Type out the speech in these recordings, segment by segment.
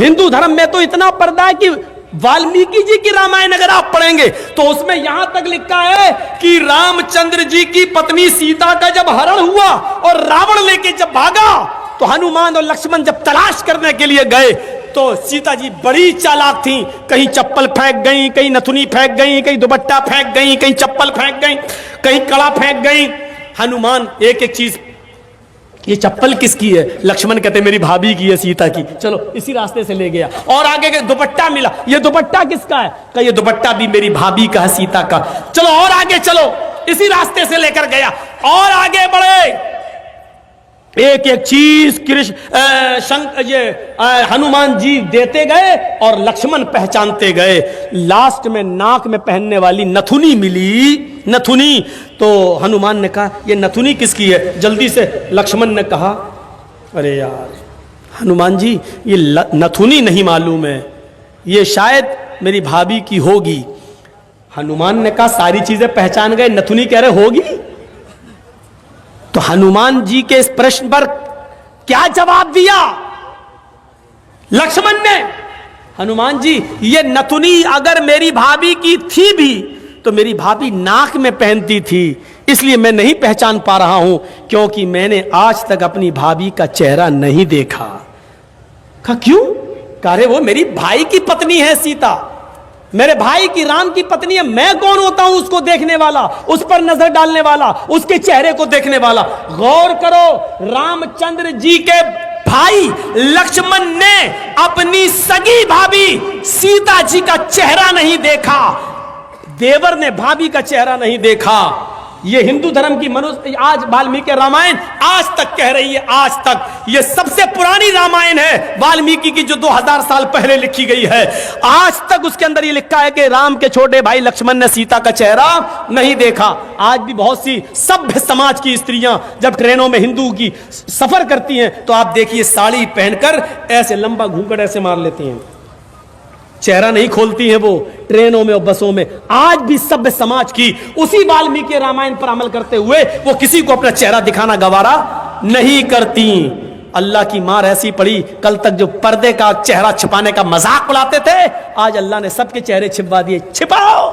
हिंदू धर्म में तो इतना पर्दा है कि वाल्मीकि जी की रामायण अगर आप पढ़ेंगे तो उसमें यहां तक लिखा है कि रामचंद्र जी की पत्नी सीता का जब हरण हुआ और रावण लेके जब भागा तो हनुमान और लक्ष्मण जब तलाश करने के लिए गए तो सीता जी बड़ी चालाक थी, कहीं चप्पल फेंक गई, कहीं नथुनी फेंक गई, कहीं दुपट्टा फेंक गई, कहीं चप्पल फेंक गई, कहीं कड़ा फेंक गई। हनुमान एक एक चीज, ये चप्पल किसकी है? लक्ष्मण कहते मेरी भाभी की है, सीता की। चलो इसी रास्ते से ले गया और आगे के दुपट्टा मिला, ये दुपट्टा किसका है? कहा ये दुपट्टा भी मेरी भाभी का है, सीता का। चलो और आगे चलो, इसी रास्ते से लेकर गया और आगे बढ़े, एक एक चीज हनुमान जी देते गए और लक्ष्मण पहचानते गए। लास्ट में नाक में पहनने वाली नथुनी मिली, नथुनी। तो हनुमान ने कहा ये नथुनी किसकी है? जल्दी से लक्ष्मण ने कहा अरे यार हनुमान जी ये नथुनी नहीं मालूम है, ये शायद मेरी भाभी की होगी। हनुमान ने कहा सारी चीजें पहचान गए, नथुनी कह रहे होगी। तो हनुमान जी के इस प्रश्न पर क्या जवाब दिया लक्ष्मण ने? हनुमान जी ये नथुनी अगर मेरी भाभी की थी भी तो मेरी भाभी नाक में पहनती थी, इसलिए मैं नहीं पहचान पा रहा हूं, क्योंकि मैंने आज तक अपनी भाभी का चेहरा नहीं देखा। कहा क्यों? कह रहे वो मेरी भाई की पत्नी है सीता, मेरे भाई की राम की पत्नी है, मैं कौन होता हूं उसको देखने वाला, उस पर नजर डालने वाला, उसके चेहरे को देखने वाला। गौर करो, रामचंद्र जी के भाई लक्ष्मण ने अपनी सगी भाभी सीता जी का चेहरा नहीं देखा, देवर ने भाभी का चेहरा नहीं देखा। ये हिंदू धर्म की मनुष्य आज वाल्मीकि रामायण आज तक कह रही है, आज तक ये सबसे पुरानी रामायण है वाल्मीकि की, जो 2000 साल पहले लिखी गई है। आज तक उसके अंदर ये लिखा है कि राम के छोटे भाई लक्ष्मण ने सीता का चेहरा नहीं देखा। आज भी बहुत सी सभ्य समाज की स्त्रियां जब ट्रेनों में हिंदू की सफर करती हैं तो आप देखिए साड़ी पहनकर ऐसे लंबा घूंघट ऐसे मार लेती हैं, चेहरा नहीं खोलती हैं वो ट्रेनों में और बसों में। आज भी सभ्य समाज की उसी वाल्मीकि रामायण पर अमल करते हुए वो किसी को अपना चेहरा दिखाना गवारा नहीं करती। अल्लाह की मार ऐसी पड़ी, कल तक जो पर्दे का चेहरा छिपाने का मजाक उड़ाते थे, आज अल्लाह ने सबके चेहरे छिपवा दिए। छिपाओ,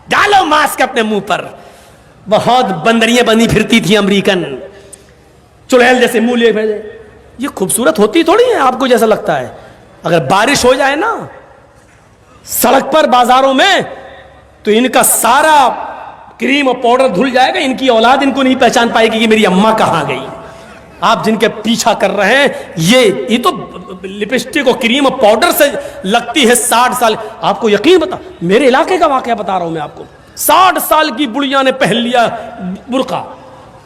डालो मास्क अपने मुंह पर। बहुत बंदरियां बनी फिरती थी अमेरिकन, चुड़ैल जैसे मुंह लिए भेजे। ये खूबसूरत होती थोड़ी है आपको जैसा लगता है। अगर बारिश हो जाए ना सड़क पर बाजारों में तो इनका सारा क्रीम और पाउडर धुल जाएगा, इनकी औलाद इनको नहीं पहचान पाएगी कि मेरी अम्मा कहां गई। आप जिनके पीछा कर रहे हैं ये तो लिपस्टिक और क्रीम और पाउडर से लगती है 60 साल। आपको यकीन बता, मेरे इलाके का वाकया बता रहा हूं मैं आपको। 60 साल की बुढ़िया ने पहन लिया बुर्का,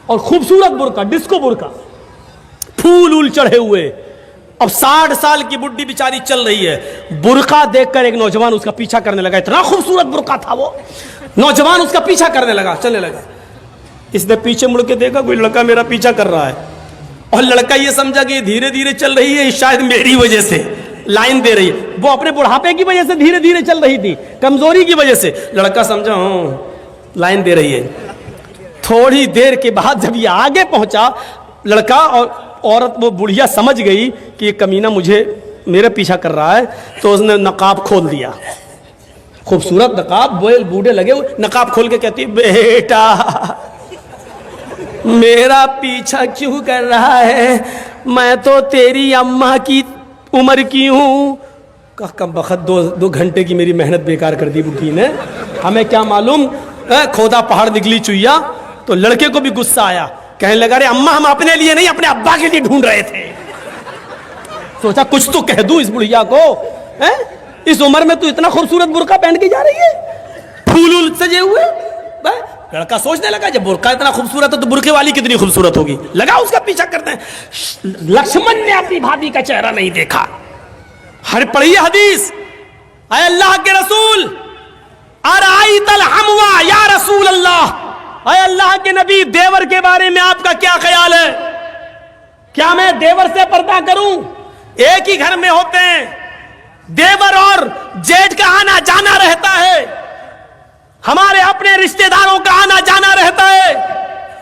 और खूबसूरत बुर्का, डिस्को बुर्का, फूल उल चढ़े हुए। अब 60 साल की बुढ़ी बेचारी चल रही है, बुर्का देखकर एक नौजवान उसका पीछा करने लगा। इतना खूबसूरत बुर्का था वो, नौजवान उसका पीछा करने लगा, चलने लगा। इसने पीछे मुड़ के देखा कोई लड़का मेरा पीछा कर रहा है, और लड़का ये समझा कि धीरे धीरे चल रही है, शायद मेरी वजह से लाइन दे रही है। वो अपने बुढ़ापे की वजह से धीरे धीरे चल रही थी, कमजोरी की वजह से। लड़का समझा लाइन दे रही है। थोड़ी देर के बाद जब ये आगे पहुंचा, लड़का और औरत वो बुढ़िया समझ गई कि ये कमीना मेरे पीछा कर रहा है, तो उसने नकाब खोल दिया। खूबसूरत नकाब, बोल बूढ़े लगे हुए, नकाब खोल के कहती बेटा मेरा पीछा क्यों कर रहा है, मैं तो तेरी अम्मा की उम्र की हूं। कम बखत 2 घंटे की मेरी मेहनत बेकार कर दी बुढ़ी ने, हमें क्या मालूम खोदा पहाड़ निकली चुईया। तो लड़के को भी गुस्सा आया, कहने लगा रे अम्मा हम अपने लिए नहीं अपने अब्बा के लिए ढूंढ रहे थे। सोचा कुछ तो कह दूं इस बुढ़िया को, इस उम्र में तू इतना खूबसूरत बुर्का पहन के जा रही है, फूल सजे हुए। लड़का सोचने लगा जब बुर्का इतना खूबसूरत है तो बुर्के वाली कितनी खूबसूरत होगी, लगा उसका पीछा करते हैं। लक्ष्मण ने अपनी भाभी का चेहरा नहीं देखा। हर पढ़िए हदीस, अय अल्लाह के रसूल अराइतल हमवा या रसूल अल्लाह, अय अल्लाह के नबी देवर के बारे में आपका क्या ख्याल है? क्या मैं देवर से पर्दा करूं? एक ही घर में होते हैं, देवर और जेठ का आना जाना रहता है, हमारे अपने रिश्तेदारों का आना जाना रहता है।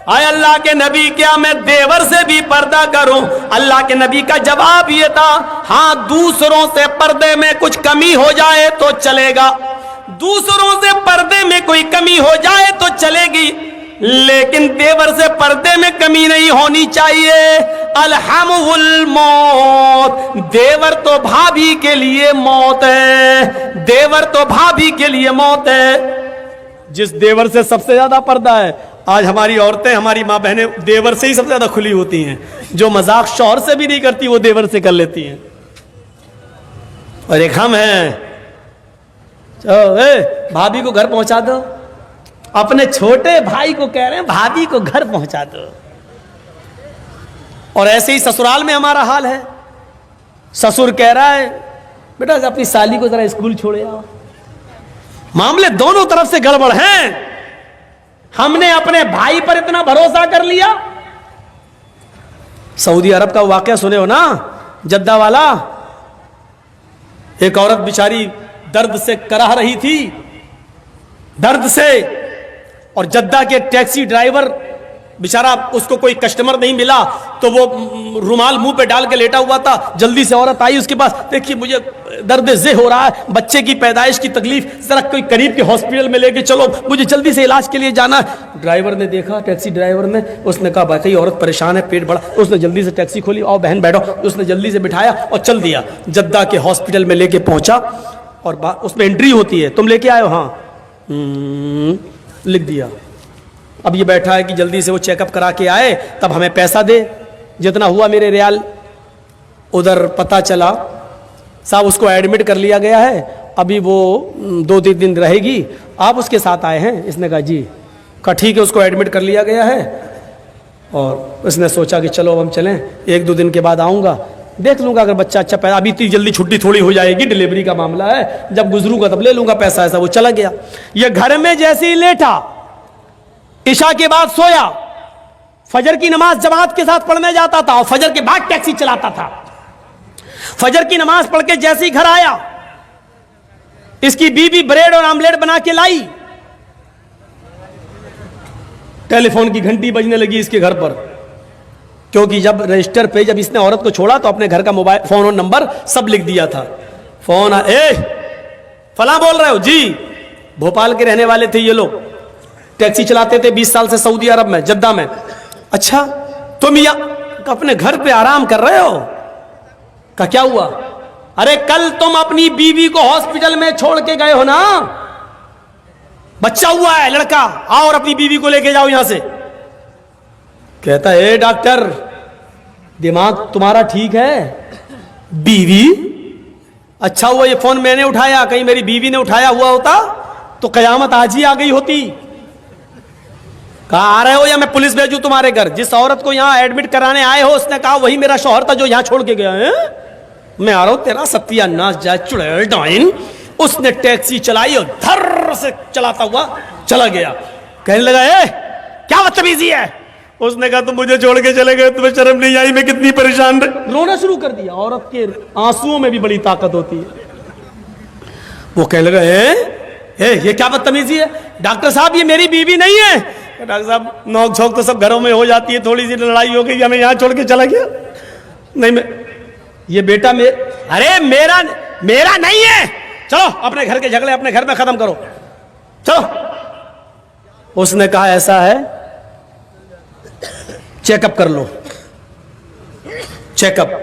आए अल्लाह के नबी, क्या मैं देवर से भी पर्दा करूं? अल्लाह के नबी का जवाब ये था, हां, दूसरों से पर्दे में कुछ कमी हो जाए तो चलेगा, दूसरों से पर्दे में कोई कमी हो जाए तो चलेगी, लेकिन देवर से पर्दे में कमी नहीं होनी चाहिए। अलहमुल मौत, देवर तो भाभी के लिए मौत है, देवर तो भाभी के लिए मौत है। जिस देवर से सबसे ज्यादा पर्दा है, आज हमारी औरतें, हमारी माँ बहनें देवर से ही सबसे ज्यादा खुली होती हैं। जो मजाक शौहर से भी नहीं करती वो देवर से कर लेती हैं। और एक हम हैं, भाभी को घर पहुंचा दो, अपने छोटे भाई को कह रहे हैं भाभी को घर पहुंचा दो। और ऐसे ही ससुराल में हमारा हाल है। ससुर कह रहा है बेटा अपनी साली को जरा स्कूल छोड़े आओ। मामले दोनों तरफ से गड़बड़ हैं। हमने अपने भाई पर इतना भरोसा कर लिया। सऊदी अरब का वाकया सुने हो ना, जद्दा वाला। एक औरत बेचारी दर्द से कराह रही थी, दर्द से, और जद्दा के टैक्सी ड्राइवर बेचारा, उसको कोई कस्टमर नहीं मिला तो वो रुमाल मुंह पे डाल के लेटा हुआ था। जल्दी से औरत आई उसके पास, देखिए मुझे दर्द जे हो रहा है, बच्चे की पैदाइश की तकलीफ, जरा कोई करीब के हॉस्पिटल में लेके चलो, मुझे जल्दी से इलाज के लिए जाना है। ड्राइवर ने देखा, टैक्सी ड्राइवर ने, उसने कहा भाई औरत परेशान है, पेट बड़ा। उसने जल्दी से टैक्सी खोली, आओ बहन बैठो। उसने जल्दी से बिठाया और चल दिया। जद्दा के हॉस्पिटल में लेके पहुंचा और उसमें एंट्री होती है, तुम लेके आए हो? हाँ, लिख दिया। अब ये बैठा है कि जल्दी से वो चेकअप करा के आए, तब हमें पैसा दे। जितना हुआ मेरे रियाल, उधर पता चला साहब उसको एडमिट कर लिया गया है, अभी वो 2-3 दिन रहेगी। आप उसके साथ आए हैं? इसने कहा जी। कहा ठीक है, उसको एडमिट कर लिया गया है। और उसने सोचा कि चलो हम चलें, 1-2 दिन के बाद आऊँगा, देख लूँगा अगर बच्चा अच्छा पैदा, अभी इतनी जल्दी छुट्टी थोड़ी हो जाएगी, डिलीवरी का मामला है, जब गुजरूंगा तब ले लूँगा पैसा। ऐसा वो चला गया। ये घर में जैसे ही लेटा, इशा के बाद सोया, फजर की नमाज जमात के साथ पढ़ने जाता था और फजर के बाद टैक्सी चलाता था। फजर की नमाज पढ़ के जैसे ही घर आया, इसकी बीवी ब्रेड और आमलेट बना के लाई। टेलीफोन की घंटी बजने लगी इसके घर पर, क्योंकि जब रजिस्टर पे जब इसने औरत को छोड़ा तो अपने घर का मोबाइल फोन और नंबर सब लिख दिया था। फोन, फला बोल रहे हो? जी। भोपाल के रहने वाले थे ये लोग, टैक्सी चलाते थे 20 साल से सऊदी अरब में, जद्दा में। अच्छा, तुम यहाँ अपने घर पे आराम कर रहे हो? का क्या हुआ? अरे कल तुम अपनी बीवी को हॉस्पिटल में छोड़ के गए हो ना, बच्चा हुआ है लड़का, आओ और अपनी बीवी को लेके जाओ यहां से। कहता है डॉक्टर दिमाग तुम्हारा ठीक है? बीवी? अच्छा हुआ ये फोन मैंने उठाया, कहीं मेरी बीवी ने उठाया हुआ होता तो कयामत आज ही आ गई होती। कहा आ रहे हो या मैं पुलिस भेजूं तुम्हारे घर? जिस औरत को यहां एडमिट कराने आए हो उसने कहा वही मेरा शौहर था जो यहां छोड़ के गया है। मैं आ रहा हूं, तेरा सत्यानाश जाए चुड़ैल डाइन। उसने टैक्सी चलाई और धर से चलाता हुआ चला गया। कहने लगा क्या बदतमीजी है? उसने कहा तुम मुझे छोड़ के चले गए, तुम्हें शर्म नहीं आई? मैं कितनी परेशान रही। रोना शुरू कर दिया। औरत के आंसुओं में भी बड़ी ताकत होती है। वो कहने लगा ये क्या बदतमीजी है? डॉक्टर साहब ये मेरी बीवी नहीं है। डॉक्टर साहब नोक झोंक तो सब घरों में हो जाती है, थोड़ी सी लड़ाई हो गई, हमें यहाँ छोड़ के चला गया। नहीं मैं ये बेटा अरे मेरा नहीं है, चलो अपने घर के झगड़े अपने घर में खत्म करो, चलो। उसने कहा ऐसा है, चेकअप कर लो। चेकअप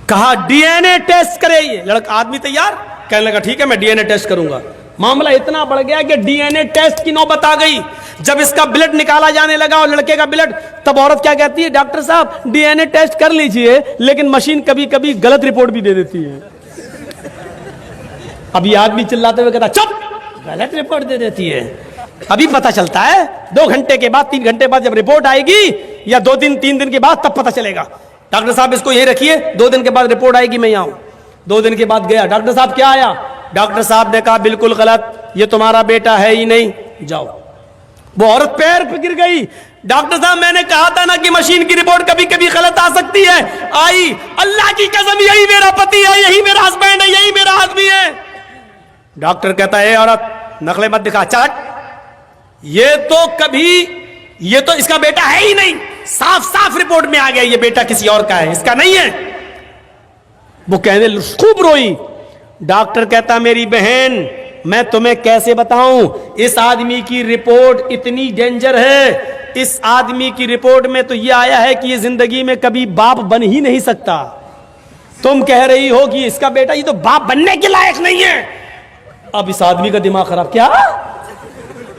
कहा डीएनए टेस्ट करे। ये लड़का आदमी तैयार, कहने लगा ठीक है मैं डीएनए टेस्ट करूंगा। मामला इतना बढ़ गया कि डीएनए टेस्ट की नौबत आ गई। जब इसका ब्लड निकाला जाने लगा और लड़के का ब्लड, तब औरत क्या कहती है? डॉक्टर साहब डीएनए टेस्ट कर लीजिए, लेकिन मशीन कभी कभी गलत रिपोर्ट भी दे देती है। अभी आदमी चिल्लाते हुए कहता चुप, गलत रिपोर्ट दे देती है। अभी पता चलता है 2 घंटे के बाद, 3 घंटे बाद जब रिपोर्ट आएगी, या 2 दिन 3 दिन के बाद, तब पता चलेगा। डॉक्टर साहब इसको यही रखिए, 2 दिन के बाद रिपोर्ट आएगी, मैं यहाँ हूं। 2 दिन के बाद गया, डॉक्टर साहब क्या आया? डॉक्टर साहब ने कहा बिल्कुल गलत, ये तुम्हारा बेटा है ही नहीं, जाओ। वो औरत पैर पे गिर गई। डॉक्टर साहब मैंने कहा था ना कि मशीन की रिपोर्ट कभी कभी गलत आ सकती है। आई, अल्लाह की कसम यही मेरा पति है, यही मेरा हस्बैंड है, यही मेरा आदमी है। डॉक्टर कहता है औरत नकले मत दिखा, चट ये तो कभी, ये तो इसका बेटा है ही नहीं, साफ साफ रिपोर्ट में आ गया ये बेटा किसी और का है, इसका नहीं है। वो कहने खूब रोई। डॉक्टर कहता मेरी बहन मैं तुम्हें कैसे बताऊं, इस आदमी की रिपोर्ट इतनी डेंजर है, इस आदमी की रिपोर्ट में तो यह आया है कि ये जिंदगी में कभी बाप बन ही नहीं सकता। तुम कह रही हो कि इसका बेटा ये तो बाप बनने के लायक नहीं है। अब इस आदमी का दिमाग खराब। क्या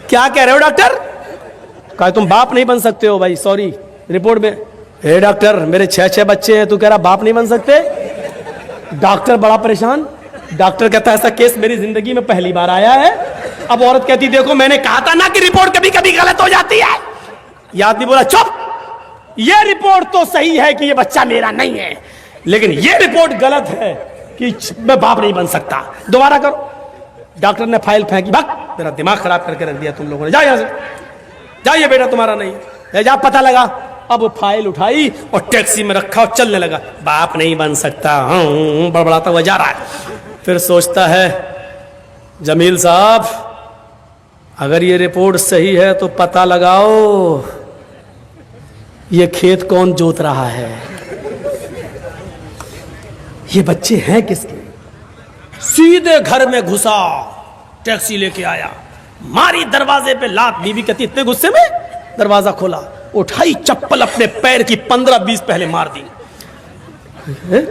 क्या कह रहे हो डॉक्टर? कहा तुम बाप नहीं बन सकते हो। भाई सॉरी, रिपोर्ट में हे डॉक्टर मेरे 6 बच्चे हैं, तू कह रहा बाप नहीं बन सकते। डॉक्टर बड़ा परेशान। डॉक्टर कहता है ऐसा केस मेरी जिंदगी में पहली बार आया है। अब औरत कहती देखो मैंने कहा था ना कि रिपोर्ट कभी कभी गलत हो जाती है। यह आदमी बोला चुप, यह रिपोर्ट तो सही है कि यह बच्चा मेरा नहीं है, लेकिन यह रिपोर्ट गलत है कि मैं बाप नहीं बन सकता। दोबारा करो। डॉक्टर ने फाइल फेंकी। भाग, मेरा दिमाग खराब करके रख दिया तुम लोगों ने। जाओ यहां से, जाइए बेटा तुम्हारा नहीं है, जा पता लगा। अब फाइल उठाई और टैक्सी में रखा और चलने लगा। बाप नहीं बन सकता, बड़बड़ाता हुआ जा रहा है। फिर सोचता है जमील साहब अगर ये रिपोर्ट सही है तो पता लगाओ ये खेत कौन जोत रहा है, ये बच्चे हैं किसके। सीधे घर में घुसा, टैक्सी लेके आया, मारी दरवाजे पे लात। बीवी कहती इतने गुस्से में दरवाजा खोला, उठाई चप्पल अपने पैर की 15-20 पहले मार दी।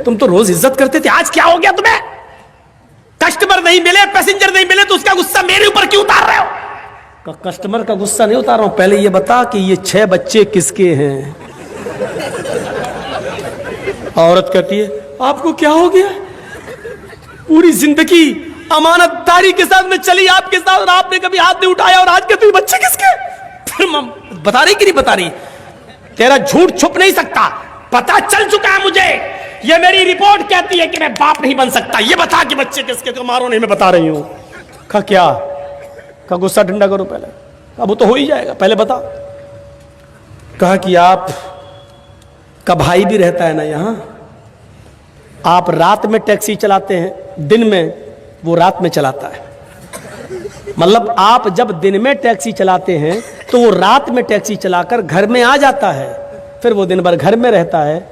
तुम तो रोज इज्जत करते थे, आज क्या हो गया तुम्हें? कस्टमर नहीं मिले, पैसेंजर नहीं मिले तो उसका गुस्सा मेरे ऊपर क्यों उतार रहे हो? कस्टमर का गुस्सा नहीं उतार रहा हूं, पहले ये बता कि ये 6 बच्चे किसके हैं। औरत कहती है आपको क्या हो गया? पूरी जिंदगी अमानतदारी के साथ में चली आपके साथ और आपने कभी हाथ नहीं उठाया और आज कहते हो बच्चे किसके? फिर बता रही कि नहीं बता रही? तेरा झूठ छुप नहीं सकता, पता चल चुका है मुझे। ये मेरी रिपोर्ट कहती है कि मैं बाप नहीं बन सकता। ये बता कि बच्चे किसके? तो मारो नहीं, मैं बता रही हूं। कहा क्या? का गुस्सा ठंडा करो पहले। अब वो तो हो ही जाएगा, पहले बता। कहा कि आप का भाई भी रहता है ना यहां, आप रात में टैक्सी चलाते हैं, दिन में वो रात में चलाता है। मतलब आप जब दिन में टैक्सी चलाते हैं तो वो रात में टैक्सी चलाकर घर में आ जाता है, फिर वो दिन भर घर में रहता है।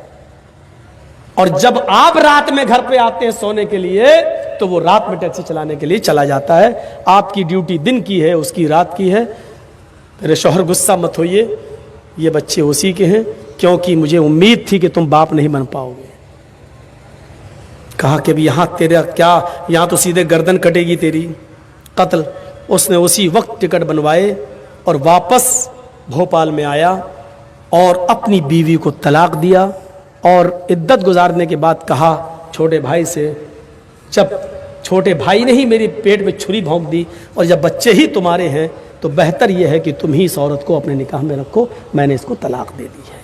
और जब आप रात में घर पे आते हैं सोने के लिए तो वो रात में टैक्सी चलाने के लिए चला जाता है। आपकी ड्यूटी दिन की है, उसकी रात की है। मेरे शौहर गुस्सा मत होइए, ये बच्चे उसी के हैं, क्योंकि मुझे उम्मीद थी कि तुम बाप नहीं बन पाओगे। कहा कि भी यहां तेरा क्या, यहां तो सीधे गर्दन कटेगी तेरी, कत्ल। उसने उसी वक्त टिकट बनवाए और वापस भोपाल में आया और अपनी बीवी को तलाक दिया। और इद्दत गुजारने के बाद कहा छोटे भाई से, जब छोटे भाई ने ही मेरे पेट में छुरी भोंक दी और जब बच्चे ही तुम्हारे हैं तो बेहतर यह है कि तुम ही इस औरत को अपने निकाह में रखो, मैंने इसको तलाक दे दी है।